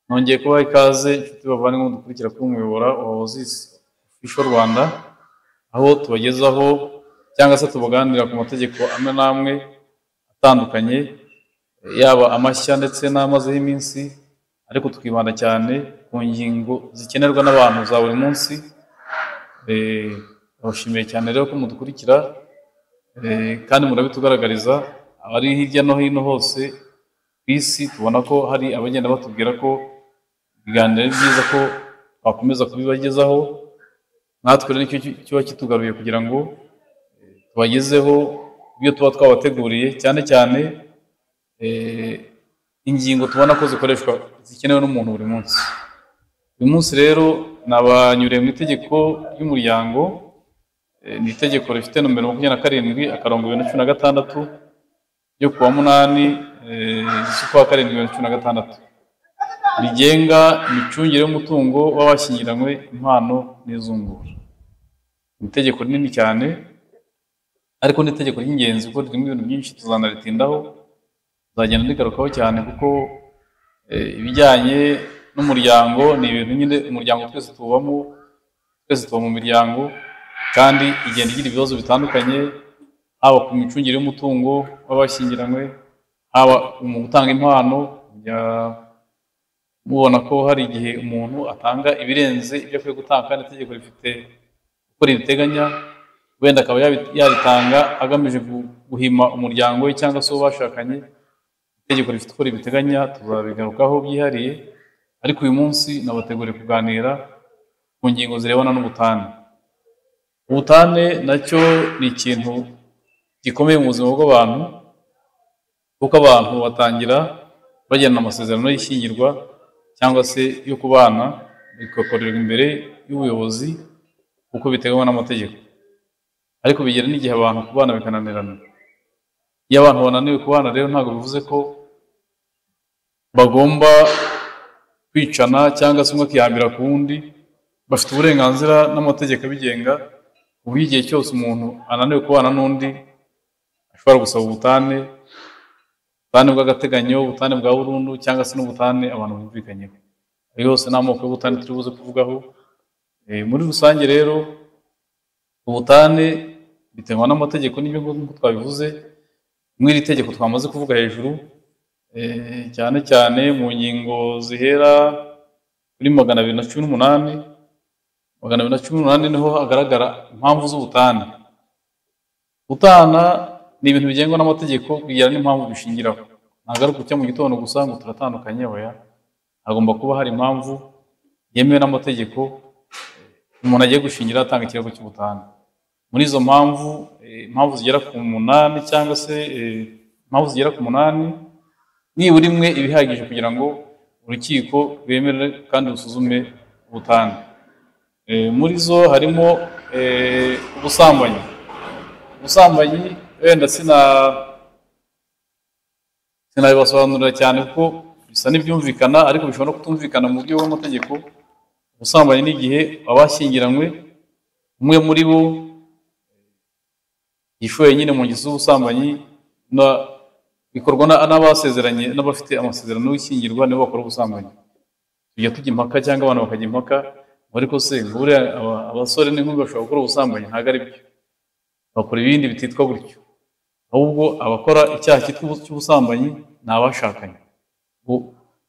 nongeye kubaha ikaze inshuti bavandimwe dukurikira kuri umuyobora wa Oasis Official Rwanda, aho tubagezaho cyangwa se tubaganira ku mategeko amwe n'amwe atandukanye, yaba amashya ndetse n'amaze y'iminsi, ariko tukibanda cyane ku ngingo zikenerwa n'abantu za buri munsi. Abashimiye cyane rero ko mudukurikira, kandi murabitugaragariza abari hirya no hino hose ku isi. Tubona ko hari abagenda batubwira ko ibiganiro ari byiza ko twakomeza kubibagezaho, natwe rero nicyo kiba kitugaruye kugira ngo tubagezeho ibyo tuba twabateguriye, cyane cyane ingingo tubona ko zikoreshwa zikenewe n'umuntu buri munsi. Uyu munsi rero nabanyuriye mu itegeko ry'umuryango, ni itegeko rifite nomero 27/2016 ryo kuwa 8/7/2016 rigenga imicungire y'umutungo w'abashyingiranywe, impano n'izungura. Ni itegeko rinini cyane, ariko ni itegeko ry'ingenzi kuko ririmo ibintu byinshi, tuzanaritindaho, tuzagenda ndigarukaho cyane, kuko ibijyanye n'umuryango ni ibintu nyine umuryango twese tubamo, twese tuba mu miryango, kandi igenda igira ibibazo bitandukanye, haba ku micungire y'umutungo w'abashyingiranywe, haba mu gutanga impano. Mubona ko hari igihe umuntu atanga ibirenze ibyo akwiye gutanga, kandi itegeko rifite uko ribiteganya, wenda akaba yaritanga agamije guhima umuryango we cyangwa se uwo bashakanye. Itegeko rifite uko ribiteganya, tuzabigarukaho byihariye, ariko uyu munsi nabateguriye kuganira ku ngingo zirebana n'ubutane. Ubutane nacyo ni ikintu gikomeye mu buzima bw'abantu, kuko abantu batangira bagirana amasezerano y'ishyingirwa cyangwa se yo kubana, bigakorerwa imbere y'ubuyobozi kuko biteganywa n'amategeko, ariko bigera n'igihe abantu kubana bikananirana. Iyo abantu bananiwe kubana rero, ntabwo bivuze ko bagomba kwicana cyangwa se umwe akihambira ku wundi. Bafite uburenganzira n'amategeko abigenga, ubu igihe cyose umuntu ananiwe kubana n'undi ashobora gusaba ubutane bw'agateganyo, ubutane bwa burundu, cyangwa se n'ubutane abantu bumvikanyeho. Ayo yose ni amoko y'ubutane turi buze kuvugaho. Muri rusange rero ubutane biteganywa n'amategeko n'ibyo nk'uko twabivuze muri iri tegeko twamaze kuvuga hejuru, cyane cyane mu ngingo zihera kuri 218. 218 niho hagaragara impamvu z'ubutane. Gutana ni ibintu bigengwa n'amategeko, bigira n'impamvu bishingiraho. Ntabwo ari ukucya mu gitondo gusa ngo turatandukanye, oya. Hagomba kuba hari impamvu yemewe n'amategeko umuntu agiye gushingira atanga ikirego cy'ubutane. Muri izo impamvu zigera ku 8, cyangwa se impamvu zigera ku 8, nibura imwe ibihagije kugira ngo urukiko rwemere kandi rusuzume ubutane. Muri zo harimo ubusambanyi. Ubusambanyi wenda sinabibasobanurira cyane kuko bisa n'ibyumvikana, ariko bishobora no kutumvikana mu buryo bw'amategeko. Ubusambanyi ni igihe abashyingiranywe umwe muri bo yishoye nyine mu ngeso z'ubusambanyi, bikorwa n'abasezeranye, n'abafite amasezerano y'ishyingirwa nibo bakora ubusambanyi. Tujya tujya impaka cyangwa abantu bakajya impaka, ariko se buriya abasore n'inkumi bashobora gukora ubusambanyi? Ntabwo ari byo, bakora ibindi bititwa gutyo. Ahubwo abakora icyaha cy'ubusambanyi ni abashakanye.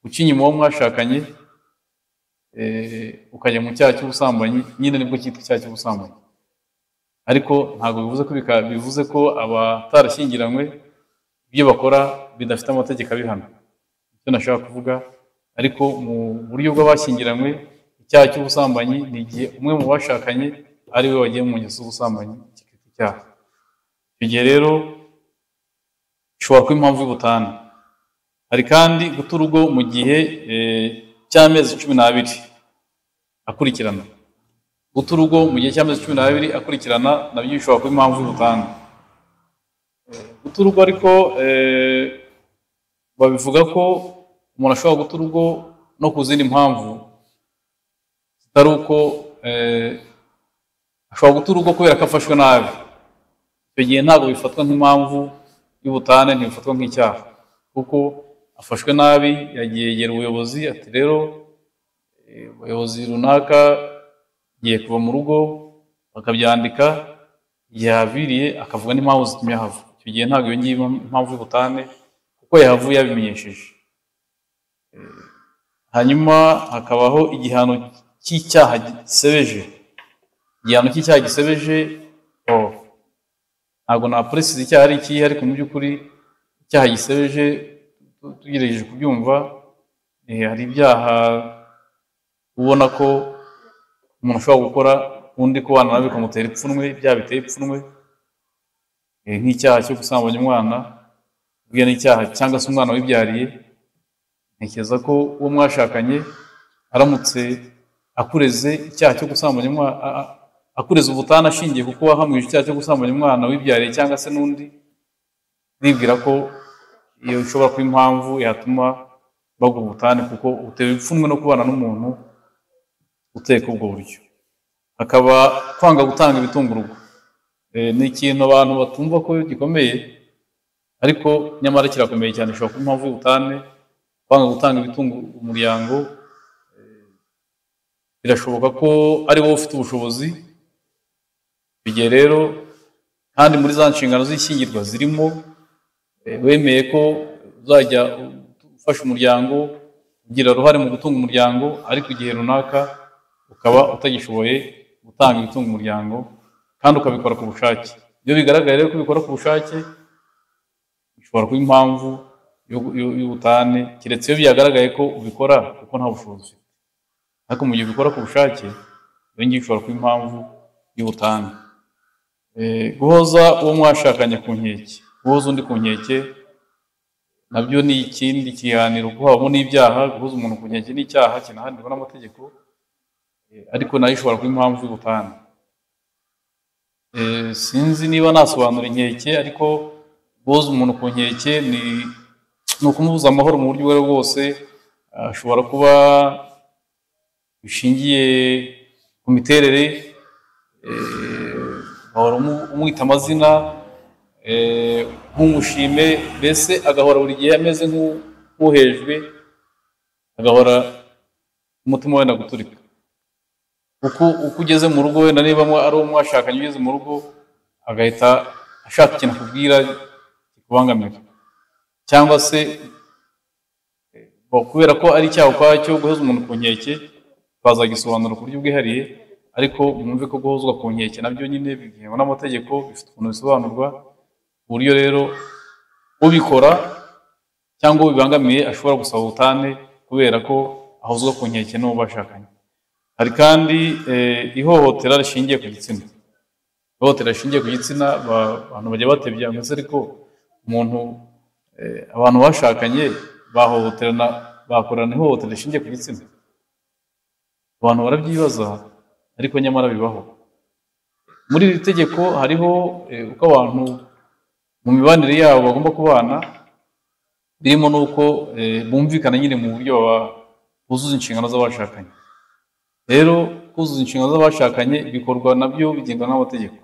Uca inyuma uwo mwashakanye ukajya mu cyaha cy'ubusambanyi, nyine nibwo cyitwa icyaha cy'ubusambanyi. Ariko ntabwo bivuze ko abatarashyingiranywe ibyo bakora bidafite amategeko abihana. Icyo nashaka kuvuga, ariko mu buryo bw'abashyingiranywe, icyaha cy'ubusambanyi ni igihe umwe mu bashakanye ari we wagiye mu ngeso z'ubusambanyi kikitwa icyaha. Icyo gihe rero ishobora kuba impamvu y'ubutane. Hari kandi guta urugo mu gihe cy'amezi 12 akurikirana. Guta urugo mu gihe cy'amezi 12 akurikirana nabyo bishobora kuba impamvu y'ubutane. Guta urugo ariko babivuga ko umuntu ashobora guta urugo no ku zindi mpamvu zitari uko ashobora guta urugo kubera ko afashwe nabi. Icyo gihe ntabwo bifatwa nk'impamvu y'ubutane, ntibifatwa nk'icyaha, kuko afashwe nabi yagiye yegera ubuyobozi ati rero ubuyobozi runaka giye kuva mu rugo bakabyandika yaviriye akavuga n'impamvu zitumye hava icyo gihe ntabwo iyo ngiyo impamvu y'ubutane kuko yahavuye yabimenyesheje. Hanyuma hakabaho igihano cy'icyaha gisebeje. Igihano cy'icyaha gisebeje ntabwo na precise icyaha ari ikihe, ariko mu by'ukuri icyaha gisebeje tugerageje kubyumva hari ibyaha ubona ko umuntu ashobora gukora undi kubana nawe bikamutera ipfunwe, ibyaha biteye ipfunwe nk'icyaha cyo gusambanya umwana ubwiye n'icyaha cyangwa se umwana wibyariye. Ntekereza ko uwo mwashakanye aramutse akureze icyaha cyo gusambanya umwana, akureze ubutane ashingiye kuko wahamwije icyaha cyo gusambanya umwana wibyariye cyangwa se n'undi, nibwira ko iyo ishobora kuba impamvu yatuma bagwa ubutane kuko utewe ipfunwe no kubana n'umuntu uteka ubwo buryo. Hakaba kwanga gutanga ibitunga urugo. Ni ikintu abantu batumva ko gikomeye, ariko nyamara kirakomeye cyane. Ishobora kuba impamvu y'ubutane. Kwanga gutanga ibitunga umuryango birashoboka ko ari wowe ufite ubushobozi. Igihe rero kandi muri za nshingano z'ishyingirwa zirimo wemeye ko uzajya ufasha umuryango, ugira uruhare mu gutunga umuryango, ariko igihe runaka ukaba utagishoboye gutanga ibitunga umuryango kandi ukabikora ku bushake. Iyo bigaragaye rero ko ubikora ku bushake bishobora kuba impamvu y'ubutane, keretse iyo byagaragaye ko ubikora kuko nta bushobozi. Ariko mu gihe ubikora ku bushake iyo ngiyo ishobora kuba impamvu y'ubutane. Guhoza uwo mwashakanye ku nkeke, guhoza undi ku nkeke nabyo ni ikindi kiganiro, kuko habamo n'ibyaha. Guhoza umuntu ku nkeke ni icyaha kinahanirwa n'amategeko, ariko nayo ishobora kuba impamvu y'ubutane. Sinzi niba nasobanura inkeke, ariko guhoza umuntu ku nkeke ni ukumubuza amahoro mu buryo ubwo ari bwo bwose. Ashobora kuba bishingiye ku miterere, ahora umwita amazina nk'umushime, mbese agahora buri gihe ameze nk'uhejwe, agahora umutima wenda guturika. Uko ugeze mu rugo, wenda niba ari uwo mwashakanye ugeze mu rugo agahita ashaka ikintu akubwira kikubangamira, cyangwa se kubera ko ari icyaha ukwacyo guhoza umuntu ku nkeke twazagisobanura ku buryo bwihariye. Ariko mwumve ko guhozwa ku nkeke nabyo nyine bigengwa n'amategeko, bifite ukuntu bisobanurwa, ku buryo rero ubikora cyangwa ubibangamiye ashobora gusaba ubutane kubera ko ahozwa ku nkeke n'uwo bashakanye. Hari kandi ihohotera rishingiye ku gitsina. Ihohotera rishingiye ku gitsina abantu bajya batebya, mbese ariko umuntu abantu bashakanye bahohoterana, bakorana ihohotera rishingiye ku gitsina. Abantu barabyibaza, ariko nyamara bibaho. Muri iri tegeko hariho uko abantu mu mibanire yabo bagomba kubana, birimo n'uko bumvikana nyine mu buryo buzuza inshingano z'abashakanye. Rero kuzuza inshingano z'abashakanye bikorwa nabyo bigengwa n'amategeko.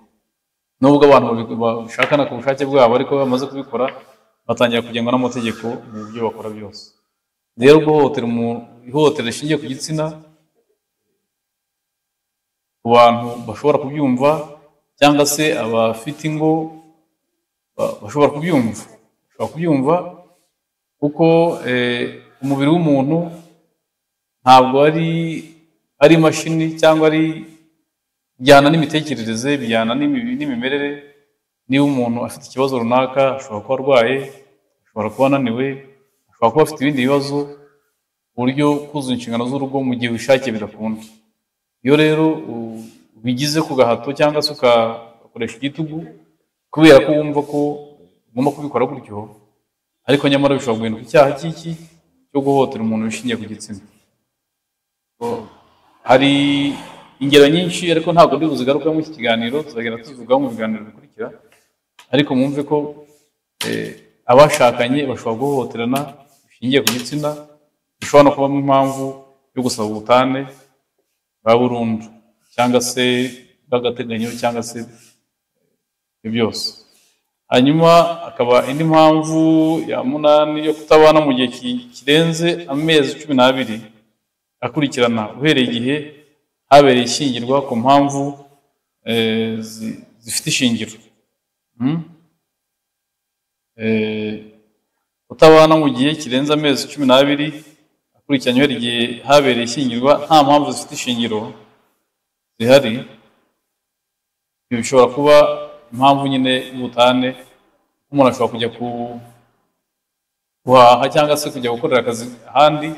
Nubwo abantu bashakana ku bushake bwabo, ariko bamaze kubikora batangira kugengwa n'amategeko mu buryo bakora byose. Rero ihohotera rishingiye ku gitsina ku bantu bashobora kubyumva, cyangwa se abafite ingo bashobora kubyumva kuko umubiri w'umuntu ntabwo ari imashini, cyangwa ari bijyana n'imitekerereze, bijyana n'imimerere. Niba umuntu afite ikibazo runaka, ashobora kuba arwaye, ashobora kuba ananiwe, ashobora kuba afite ibindi bibazo, ku buryo kuzuza inshingano z'urugo mu gihe wishakiye bidakunda. Iyo rero ubigize ku gahato cyangwa se ugakoresha igitugu kubera ko wumva ko ugomba kubikora gutyo, ariko nyamara bishobora guhinduka icyaha cyo guhohotera umuntu wishingiye ku gitsina. Hari ingero nyinshi, ariko ntabwo ndi buzigaruka muri iki kiganiro, tuzagenda tuzivugaho mu biganiro bikurikira. Ariko mwumve ko abashakanye bashobora guhohoterana bishingiye ku gitsina, bishobora no kubamo impamvu yo gusaba ubutane bwa burundu, cyangwa se bw'agateganyo, cyangwa se ibyo byose. hanyuma akaba indi mpamvu ya munani yo kutabana mu gihe kirenze amezi 12 akurikirana uhereye igihe habereye ishyingirwa ku mpamvu zifite ishingiro. Kutabana mu gihe kirenze amezi 12 akurikiranye uhereye igihe habereye ishyingirwa nta mpamvu zifite ishingiro zihari, bishobora kuba impamvu nyine y'ubutane. Umuntu ashobora kujya guhaha cyangwa se kujya gukorera akazi ahandi,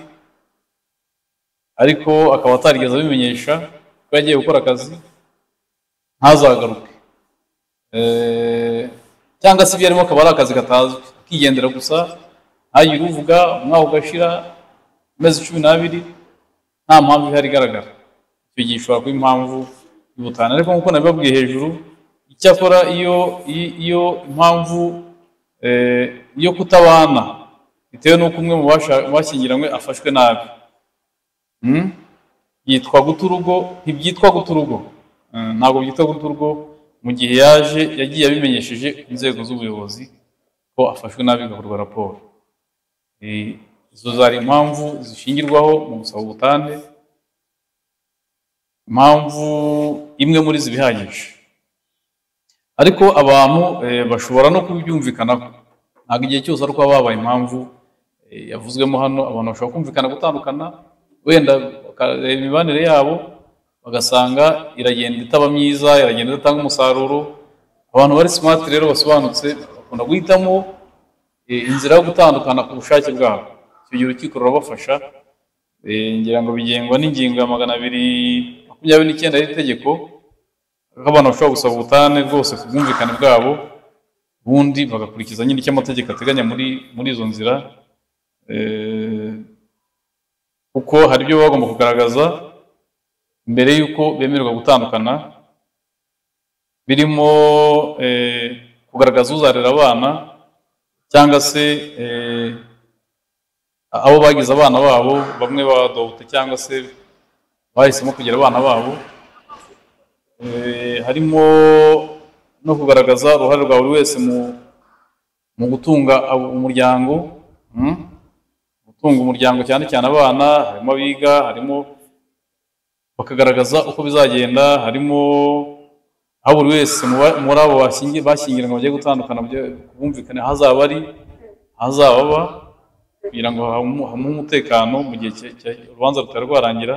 ariko akaba atarigeze abimenyesha ko yagiye gukora akazi, ntazagaruke, cyangwa se ibyo arimo akaba ari akazi katazwi, akigendera gusa ntagire uvuga, umwaka ugashira, amezi 12 nta mpamvu ihari igaragara. Icyo gihe ishobora kuba impamvu y'ubutane. Ariko nk'uko nabibabwiye hejuru, icyakora iyo impamvu yo kutabana bitewe n'uko umwe mu bashyingiranywe afashwe nabi, yitwa guta urugo. Ntibyitwa guta urugo, ntabwo byitwa guta urugo mu gihe yagiye abimenyesheje inzego z'ubuyobozi ko afashwe nabi, igakorwa raporo. Izo zari impamvu zishingirwaho mu gusaba ubutane. Impamvu imwe muri zibihagije, ariko abantu bashobora no kubyumvikanaho. Ntabwo igihe cyose ari uko babaye impamvu yavuzwemo hano. Abantu bashobora kumvikana gutandukana, wenda bakareba imibanire yabo bagasanga iragenda itaba myiza, iragenda idatanga umusaruro. Abantu bari smart rero basobanutse bakunda guhitamo inzira yo gutandukana ku bushake bwabo. Icyo gihe urukiko rurabafasha. Ngira ngo bigengwa n'ingingo ya 229 y'itegeko, ko abantu bashobora gusaba ubutane rwose ku bwumvikane bwabo, ubundi bagakurikiza nyine icyo amategeko ateganya muri izo nzira. Kuko hari ibyo bagomba kugaragaza mbere y'uko bemererwa gutandukana, birimo kugaragaza uzarera abana cyangwa se abo bagize abana babo, bamwe badopte cyangwa se bahisemo kugira abana babo. Harimo no kugaragaza uruhare rwa buri wese mu gutunga umuryango, gutunga umuryango cyane cyane abana. Harimo abiga, harimo bakagaragaza uko bizagenda, harimo aho buri wese muri abo bashyingiranywe bagiye gutandukana bumvikane hazaba ari, hazaba kugira ngo hamuhe umutekano mu gihe urubanza rutari rwarangira.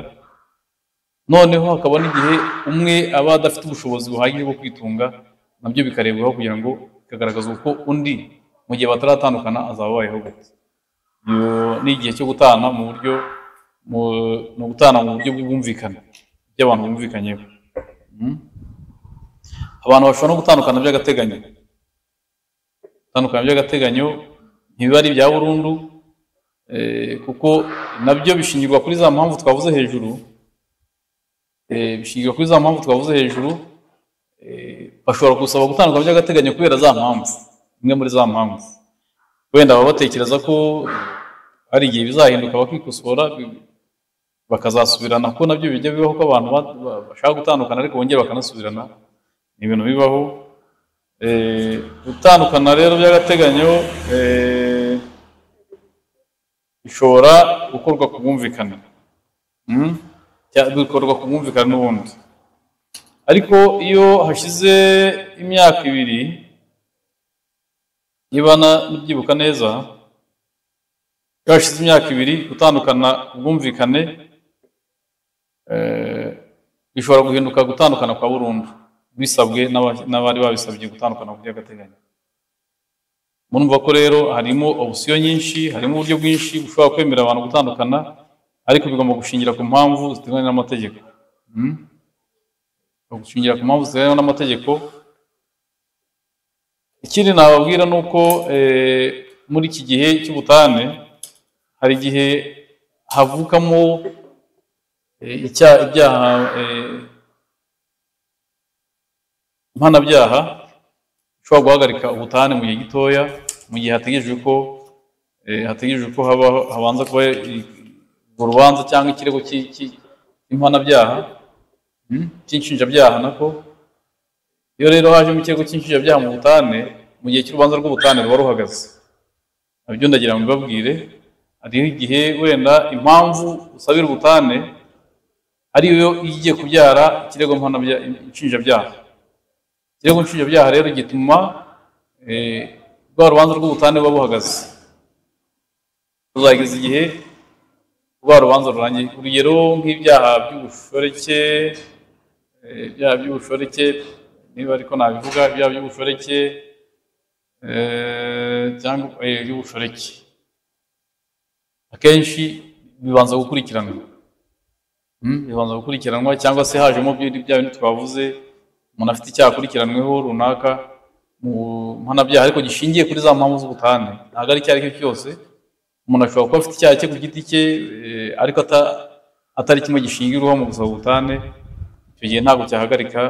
Noneho hakaba n'igihe umwe aba adafite ubushobozi buhagije bwo kwitunga, nabyo bikarebwaho kugira ngo bikagaragaza uko undi mu gihe bataratandukana azaba abayeho gute. Iyo ni igihe cyo gutana mu buryo bw'ubwumvikane, by'abantu bumvikanyeho. Abantu bashobora no gutandukana by'agateganyo. Gutandukana by'agateganyo ntibiba ari ibya burundu, kuko nabyo bishingirwa kuri za mpamvu twavuze hejuru. Bashobora gusaba gutandukana by'agateganyo kubera za mpamvu, imwe muri za mpamvu. Wenda baba batekereza ko hari igihe bizahinduka bakikosora bakazasubirana, ko nabyo bijya bibaho ko abantu bashaka gutandukana ariko bongera bakanasubirana. Ni ibintu bibaho. Gutandukana rero by'agateganyo bishobora gukorwa ku bwumvikane, bikorwa ku bwumvikane n'ubundi. Ariko iyo hashize imyaka 2, niba nibyibuka neza, iyo hashize imyaka 2 gutandukana ku bwumvikane bishobora guhinduka gutandukana kwa burundu, bisabwe n'abari babisabye gutandukana ku by'agateganyo. Murumva ko rero harimo option nyinshi, harimo uburyo bwinshi bushobora kwemera abantu gutandukana, ariko bigomba gushingira ku mpamvu ziteganywa n'amategeko. Gushingira ku mpamvu ziteganywa n'amategeko. Ikindi nababwira ni uko muri iki gihe cy'ubutane hari igihe havukamo ibyaha mpanabyaha bishobora guhagarika ubutane mu gihe gitoya, mu gihe hategerejwe ko habanza kuba urubanza cyangwa ikirego cy'impanabyaha, cy'inshinjabyaha nako. Iyo rero hajemo ikirego cy'inshinjabyaha mu butane, mu gihe cy'urubanza rw'ubutane ruba ruhagaze. Nabyo ndagira ngo mbabwire, hariho igihe wenda impamvu usabira ubutane ariyo igiye kubyara ikirego nshinjabyaha. Ikirego nshinjabyaha rero gituma rwa rubanza rw'ubutane buba buhagaze. Tuzageza igihe rwa rubanza rurangiye. Urugero nk'ibyaha by'ubushoreke, niba ariko nabivuga, ibyaha by'ubushoreke cyangwa by'ubushoreke akenshi bibanza gukurikiranwa, cyangwa se hajemo bya bindi twavuze, umuntu afite icyaha akurikiranweho runaka mu mpanabyaha ariko gishingiye kuri za mpamvu z'ubutane. Ntabwo ari icyo ari cyo cyose. Umuntu ashobora kuba afite icyaha cye ku giti cye ariko atari kimwe gishingirwaho mu gusaba ubutane. Icyo gihe ntabwo cyahagarika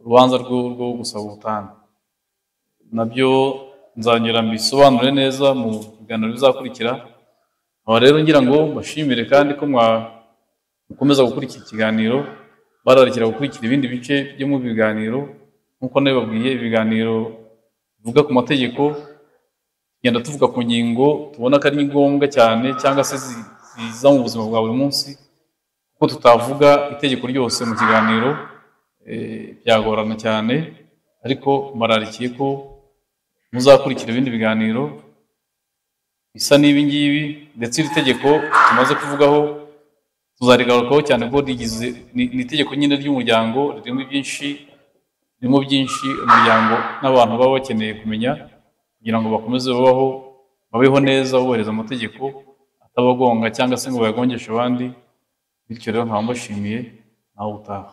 urubanza rwo gusaba ubutane. Nabyo nzanyura mbisobanure neza mu biganiro bizakurikira. Aba rero ngira ngo mbashimire kandi ko mukomeza gukurikira ikiganiro, bararikira gukurikira ibindi bice byo mu biganiro. Nk'uko nabibabwiye, ibiganiro bivuga ku mategeko, tugenda tuvuga ku ngingo tubona ko ari ngombwa cyane cyangwa se ziza mu buzima bwa buri munsi. Kuko tutavuga itegeko ryose mu kiganiro byagorana cyane, ariko mbararikiye ko muzakurikira ibindi biganiro bisa n'ibi ngibi, ndetse iri tegeko tumaze kuvugaho tuzarigarukaho cyane ko ni itegeko nyine ry'umuryango, ririmo byinshi umuryango n'abantu baba bakeneye kumenya kugira ngo bakomeze babeho neza, bubahiriza amategeko atabagonga cyangwa se ngo bayagongeshe abandi. Bityo rero nkaba mbashimiye, nawe utaha.